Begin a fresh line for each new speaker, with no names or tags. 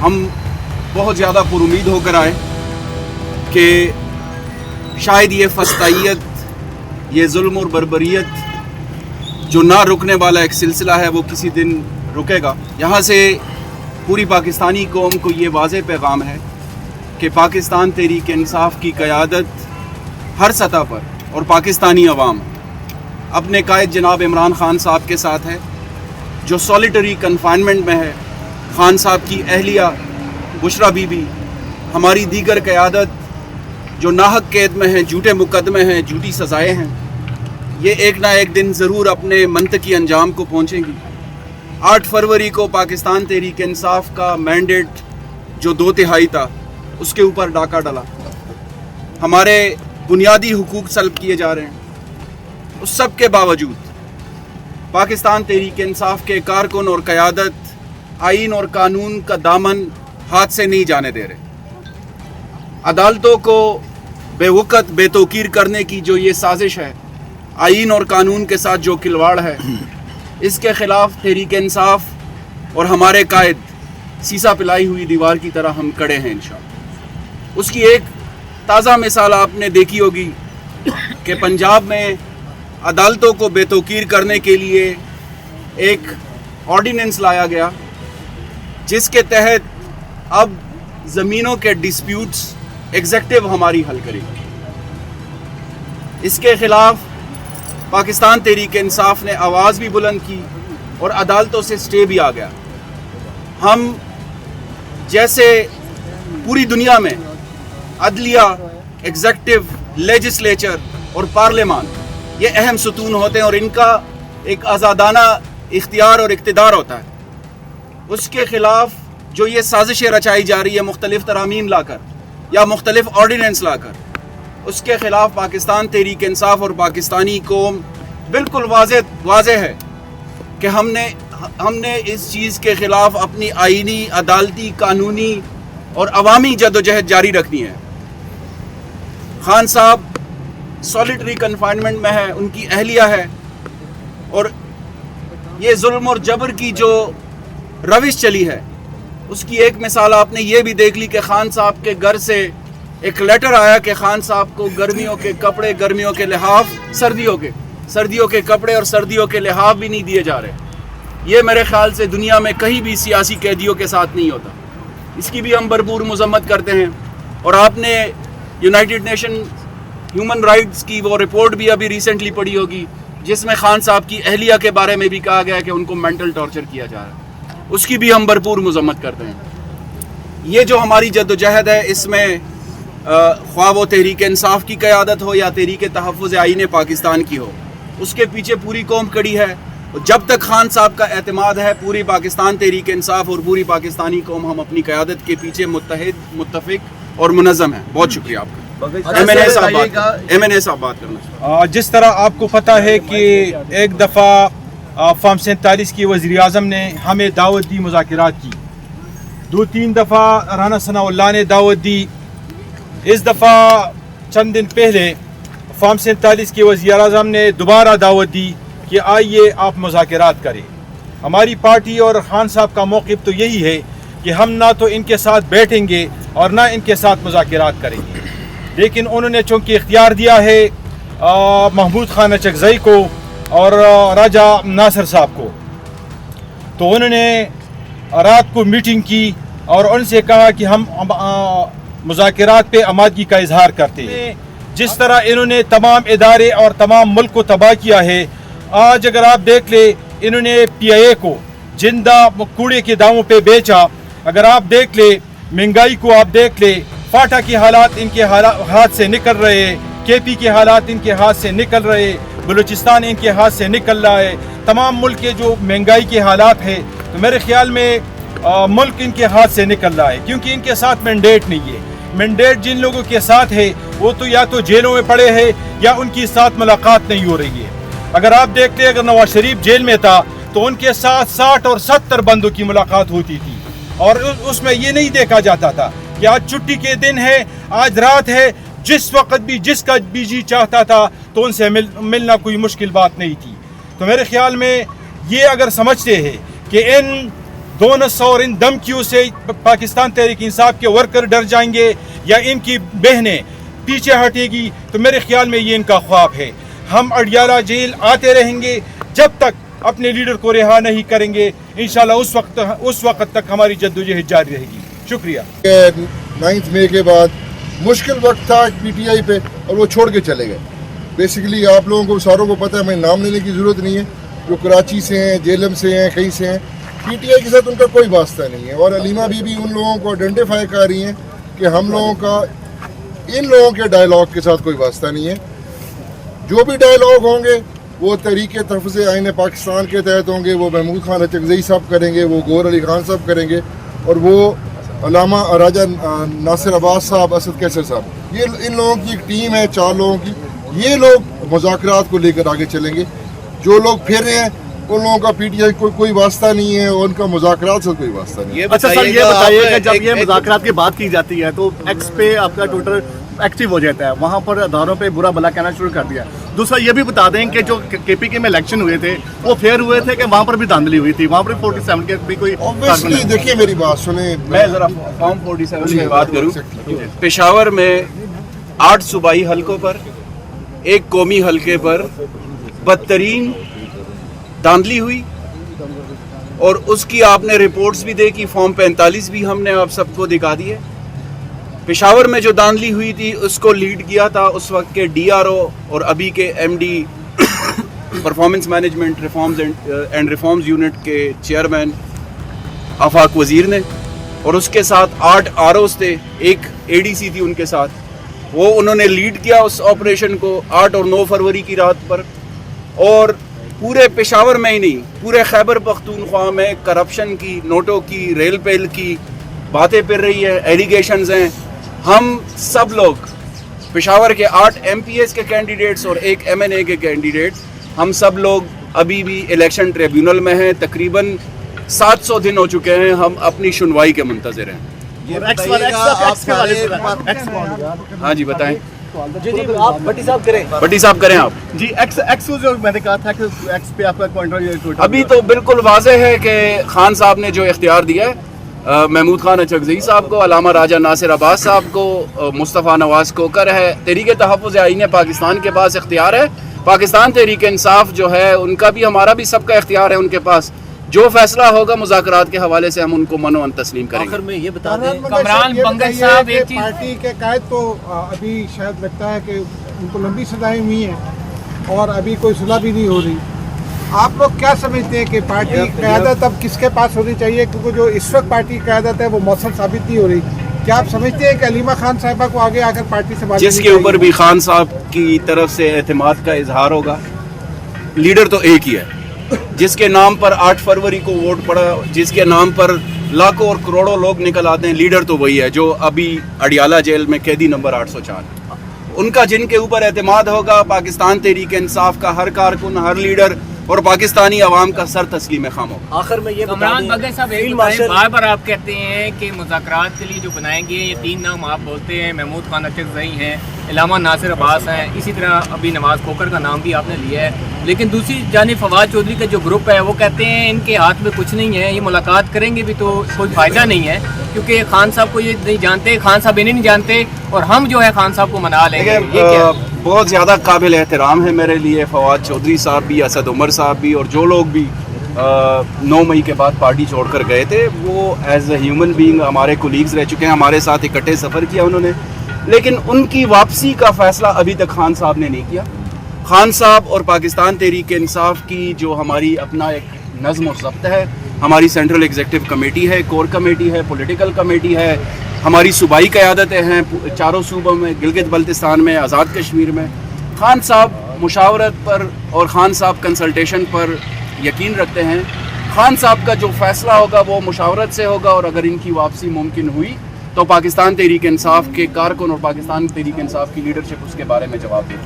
ہم بہت زیادہ پر امید ہو کر آئے کہ شاید یہ فسطائیت، یہ ظلم اور بربریت جو نہ رکنے والا ایک سلسلہ ہے وہ کسی دن رکے گا۔ یہاں سے پوری پاکستانی قوم کو یہ واضح پیغام ہے کہ پاکستان تحریک انصاف کی قیادت ہر سطح پر اور پاکستانی عوام اپنے قائد جناب عمران خان صاحب کے ساتھ ہے، جو سولیٹری کنفائنمنٹ میں ہے۔ خان صاحب کی اہلیہ بشرا بی بی، ہماری دیگر قیادت جو ناحق قید میں ہیں، جھوٹے مقدمے ہیں، جھوٹی سزائیں ہیں، یہ ایک نہ ایک دن ضرور اپنے منطقی انجام کو پہنچیں گی۔ 8 فروری کو پاکستان تحریک انصاف کا مینڈیٹ جو 2/3 تھا، اس کے اوپر ڈاکہ ڈلا، ہمارے بنیادی حقوق سلب کیے جا رہے ہیں۔ اس سب کے باوجود پاکستان تحریک انصاف کے کارکن اور قیادت آئین اور قانون کا دامن ہاتھ سے نہیں جانے دے رہے۔ عدالتوں کو بے وقت بے توقیر کرنے کی جو یہ سازش ہے، آئین اور قانون کے ساتھ جو کھلواڑ ہے، اس کے خلاف تحریک انصاف اور ہمارے قائد سیسا پلائی ہوئی دیوار کی طرح ہم کڑے ہیں انشاءاللہ۔ اس کی ایک تازہ مثال آپ نے دیکھی ہوگی کہ پنجاب میں عدالتوں کو بے توقیر کرنے کے لیے ایک آرڈیننس لایا گیا، جس کے تحت اب زمینوں کے ڈسپیوٹس ایگزیکٹو ہماری حل کرے گی۔ اس کے خلاف پاکستان تحریک انصاف نے آواز بھی بلند کی اور عدالتوں سے سٹے بھی آ گیا۔ ہم جیسے پوری دنیا میں عدلیہ، ایگزیکٹو، لیجسلیچر اور پارلیمان یہ اہم ستون ہوتے ہیں اور ان کا ایک آزادانہ اختیار اور اقتدار ہوتا ہے، اس کے خلاف جو یہ سازشیں رچائی جا رہی ہے مختلف ترامیم لا کر یا مختلف آرڈیننس لا کر، اس کے خلاف پاکستان تحریک انصاف اور پاکستانی قوم بالکل واضح ہے کہ ہم نے اس چیز کے خلاف اپنی آئینی، عدالتی، قانونی اور عوامی جدوجہد جاری رکھنی ہے۔ خان صاحب سولیٹری کنفائنمنٹ میں ہے، ان کی اہلیہ ہے، اور یہ ظلم اور جبر کی جو روش چلی ہے اس کی ایک مثال آپ نے یہ بھی دیکھ لی کہ خان صاحب کے گھر سے ایک لیٹر آیا کہ خان صاحب کو گرمیوں کے کپڑے، گرمیوں کے لحاف، سردیوں کے کپڑے اور سردیوں کے لحاف بھی نہیں دیے جا رہے۔ یہ میرے خیال سے دنیا میں کہیں بھی سیاسی قیدیوں کے ساتھ نہیں ہوتا۔ اس کی بھی ہم بھرپور مذمت کرتے ہیں، اور آپ نے یونائٹڈ نیشن ہیومن رائٹس کی وہ رپورٹ بھی ابھی ریسنٹلی پڑھی ہوگی، جس میں خان صاحب کی اہلیہ کے بارے میں بھی کہا گیا کہ ان کو مینٹل ٹارچر کیا جا رہا ہے۔ اس کی بھی ہم بھرپور مذمت کرتے ہیں۔ یہ جو ہماری جدوجہد ہے، اس میں خواہ وہ تحریک انصاف کی قیادت ہو یا تحریک تحفظ آئین پاکستان کی ہو، اس کے پیچھے پوری قوم کھڑی ہے۔ جب تک خان صاحب کا اعتماد ہے، پوری پاکستان تحریک انصاف اور پوری پاکستانی قوم ہم اپنی قیادت کے پیچھے متحد، متفق اور منظم ہیں۔ بہت شکریہ آپ کا۔ ایم این اے صاحب بات کرنا۔
جس طرح آپ کو پتہ ہے کہ ایک دفعہ فارم 47 کی وزیر اعظم نے ہمیں دعوت دی مذاکرات کی، 2-3 دفعہ رانا ثناء اللہ نے دعوت دی۔ اس دفعہ چند دن پہلے فارم 47 کے وزیر اعظم نے دوبارہ دعوت دی کہ آئیے آپ مذاکرات کریں۔ ہماری پارٹی اور خان صاحب کا موقف تو یہی ہے کہ ہم نہ تو ان کے ساتھ بیٹھیں گے اور نہ ان کے ساتھ مذاکرات کریں گے، لیکن انہوں نے چونکہ اختیار دیا ہے محمود خان اچکزئی کو اور راجہ ناصر صاحب کو، تو انہوں نے رات کو میٹنگ کی اور ان سے کہا کہ ہم مذاکرات پہ آمادگی کا اظہار کرتے ہیں۔ جس طرح انہوں نے تمام ادارے اور تمام ملک کو تباہ کیا ہے، آج اگر آپ دیکھ لیں انہوں نے پی آئی اے کو زندہ کوڑے کے داموں پہ بیچا۔ اگر آپ دیکھ لیں مہنگائی کو، آپ دیکھ لیں فاٹا کے حالات ان کے ہاتھ سے نکل رہے ہیں، کے پی کے حالات ان کے ہاتھ سے نکل رہے، بلوچستان ان کے ہاتھ سے نکل رہا ہے، تمام ملک کے جو مہنگائی کے حالات ہیں، تو میرے خیال میں ملک ان کے ہاتھ سے نکل رہا ہے، کیونکہ ان کے ساتھ مینڈیٹ نہیں ہے۔ مینڈیٹ جن لوگوں کے ساتھ ہے وہ تو یا تو جیلوں میں پڑے ہیں یا ان کی ساتھ ملاقات نہیں ہو رہی ہے۔ اگر آپ دیکھتے ہیں، اگر نواز شریف جیل میں تھا تو ان کے ساتھ 60 اور 70 بندوں کی ملاقات ہوتی تھی، اور اس میں یہ نہیں دیکھا جاتا تھا کہ آج چھٹی کے دن ہے، آج رات ہے، جس وقت بھی جس کا بھی جی چاہتا تھا تو ان سے ملنا کوئی مشکل بات نہیں تھی۔ تو میرے خیال میں یہ اگر سمجھتے ہیں کہ ان 200 और इन धमकियों से पाकिस्तान तहरीक इंसाफ के वर्कर डर जाएंगे या इनकी बहनें पीछे हटेगी, तो मेरे ख्याल में ये इनका ख्वाब है। हम अडियाला जेल आते रहेंगे जब तक अपने लीडर को रिहा नहीं करेंगे। इंशाल्लाह उस वक्त तक हमारी जद्दोजहद जारी रहेगी। शुक्रिया।
9 मई के बाद मुश्किल वक्त था पीटीआई पे और वो छोड़ के चले गए। बेसिकली आप लोगों को सारों को पता है, मैं नाम लेने की ज़रूरत नहीं है, जो कराची से हैं, जेलम से हैं, कहीं से हैं, पीटीआई के साथ उनका कोई वास्ता नहीं है। और अलीमा बीबी उन लोगों को आइडेंटिफाई कर रही हैं कि हम लोगों का इन लोगों के डायलॉग के साथ कोई वास्ता नहीं है। जो भी डायलॉग होंगे वो तहरीक तहफ़्फ़ुज़ आईन पाकिस्तान के तहत होंगे, वो महमूद खान अचकज़ई साहब करेंगे, वो गौहर अली खान साहब करेंगे, और वो अल्लामा राजा नासिर अब्बास साहब, असद कैसर साहब, ये इन लोगों की एक टीम है, 4 लोगों की। ये लोग मुज़ाकरात को लेकर आगे चलेंगे। जो लोग फिर रहे हैं उन लोगों का पीटीआई कोई वास्ता नहीं है और उनका मुज़ाकरात से कोई वास्ता नहीं है।
अच्छा सर, ये बताइए कि जब ये मुज़ाकरात की बात की जाती है तो एक्स पे आपका ट्विटर एक्टिव हो जाता है, वहाँ पर अदारों पे बुरा भला कहना शुरू कर दिया। दूसरा ये भी बता दें कि जो केपीके में इलेक्शन हुए थे वो फेयर हुए थे कि वहाँ पर भी धांधली हुई थी, वहाँ पर 47 के भी कोई।
ऑब्वियसली देखिए मेरी बात सुने,
मैं ज़रा फॉर्म 47 की बात करूं। पेशावर में 8 सूबाई हलकों पर, 1 कौमी हलके पर बदतरीन धांधली हुई, और उसकी आपने रिपोर्ट्स भी देखी। फॉर्म 45 भी हमने आप सबको दिखा दी है। पेशावर में जो धांधली हुई थी उसको लीड किया था उस वक्त के डीआरओ और अभी के MD performance management reforms and reforms unit के चेयरमैन आफाक वज़ीर ने, और उसके साथ 8 आरओस थे, 1 एडीसी थी उनके साथ। वो उन्होंने लीड किया उस ऑपरेशन को 8 और 9 फरवरी की रात पर। और पूरे पेशावर में ही नहीं, पूरे खैबर पख्तूनख्वा में करप्शन की, नोटों की, रेल पेल की बातें फिर रही है, एलिगेशंस हैं। हम सब लोग पेशावर के 8 एमपीएस के कैंडिडेट्स और 1 एमएनए के कैंडिडेट, हम सब लोग अभी भी इलेक्शन ट्रिब्यूनल में हैं। तकरीबन 700 दिन हो चुके हैं, हम अपनी सुनवाई के मुंतज़िर हैं। हाँ जी बताएं।
जी आप भट्टी साहब करें आप जी। एक्स जो मैंने कहा था कि एक्स पे आपका पॉइंट
अभी तो बिल्कुल वाज़ेह है कि खान साहब ने जो इख्तियार दिया है महमूद खान अचकज़ई साहब को, अल्लामा राजा नासिर अब्बास साहब को, मुस्तफ़ा नवाज़ कोकर है, तहरीक तहफ़्फ़ुज़ आईन पाकिस्तान के पास इख्तियार है। पाकिस्तान तहरीक इंसाफ जो है उनका भी, हमारा भी सबका इख्तियार है उनके पास। जो फैसला होगा मुज़ाकरात के हवाले से हम उनको मनोअन तस्लीम करेंगे।
आखिर में ये बता दें,
कमरान बंगल साहब एक चीज,
पार्टी के कायद तो अभी शायद लगता है कि उनको लंबी सजाएं हुई हैं और अभी कोई सुलह भी नहीं हो रही। आप लोग क्या समझते हैं कि पार्टी की क़यादत अब किसके पास होनी चाहिए, क्योंकि जो इस वक्त पार्टी की क़यादत है वो मौसर साबित नहीं हो रही। क्या आप समझते हैं कि अलीमा खान साहिबा को आगे आकर पार्टी से बात,
जिसके ऊपर भी खान साहब की तरफ से एतमाद का इजहार होगा, लीडर तो एक ही है, जिसके नाम पर 8 फरवरी को वोट पड़ा, जिसके नाम पर लाखों और करोड़ों लोग निकल आते हैं, लीडर तो वही है जो अभी अडियाला जेल में कैदी नंबर 804। उनका जिनके ऊपर एतमाद होगा, पाकिस्तान तहरीक इंसाफ का हर कारकुन, हर लीडर और पाकिस्तानी अवाम का सर तस्लीम खाम होगा।
आखिर में ये
कमरान बंगल साहब एक बार बार आप कहते हैं कि मुज़ाकरात के लिए जो बनाएंगे, ये 3 नाम आप बोलते हैं, महमूद खान अचकज़ई हैं, अल्लामा नासिर अब्बास हैं, इसी तरह अभी नवाज़ कोकर का नाम भी आपने लिया है। लेकिन दूसरी जानिब फवाद चौधरी का जो ग्रुप है वो कहते हैं इनके हाथ में कुछ नहीं है, ये मुलाकात करेंगे भी तो कोई फ़ायदा नहीं है, क्योंकि खान साहब को ये नहीं जानते, खान साहब इन्हें नहीं जानते, और हम जो है खान साहब को मना लेंगे। ये क्या
बहुत ज़्यादा काबिल एहतराम है मेरे लिए फवाद चौधरी साहब भी, असद उमर साहब भी, और जो लोग भी 9 मई के बाद पार्टी छोड़कर गए थे, वो एज ए ह्यूमन बीइंग हमारे कोलीग्स रह चुके हैं, हमारे साथ इकट्ठे सफ़र किया उन्होंने। लेकिन उनकी वापसी का फ़ैसला अभी तक खान साहब ने नहीं किया। खान साहब और पाकिस्तान तहरीक इंसाफ की जो हमारी अपना एक नज़्म और ज़ब्त है, हमारी सेंट्रल एग्जीक्यूटिव कमेटी है, कोर कमेटी है, पॉलिटिकल कमेटी है, हमारी सूबाई क़यादतें हैं 4 सूबों में, गिलगित बल्तिस्तान में, आज़ाद कश्मीर में। खान साहब मुशावरत पर और खान साहब कंसल्टेशन पर यकीन रखते हैं। खान साहब का जो फ़ैसला होगा वो मुशावरत से होगा, और अगर इनकी वापसी मुमकिन हुई तो पाकिस्तान तहरीक इंसाफ के कारकुन और पाकिस्तान तहरीक इंसाफ की लीडरशिप उसके बारे में जवाब देगा।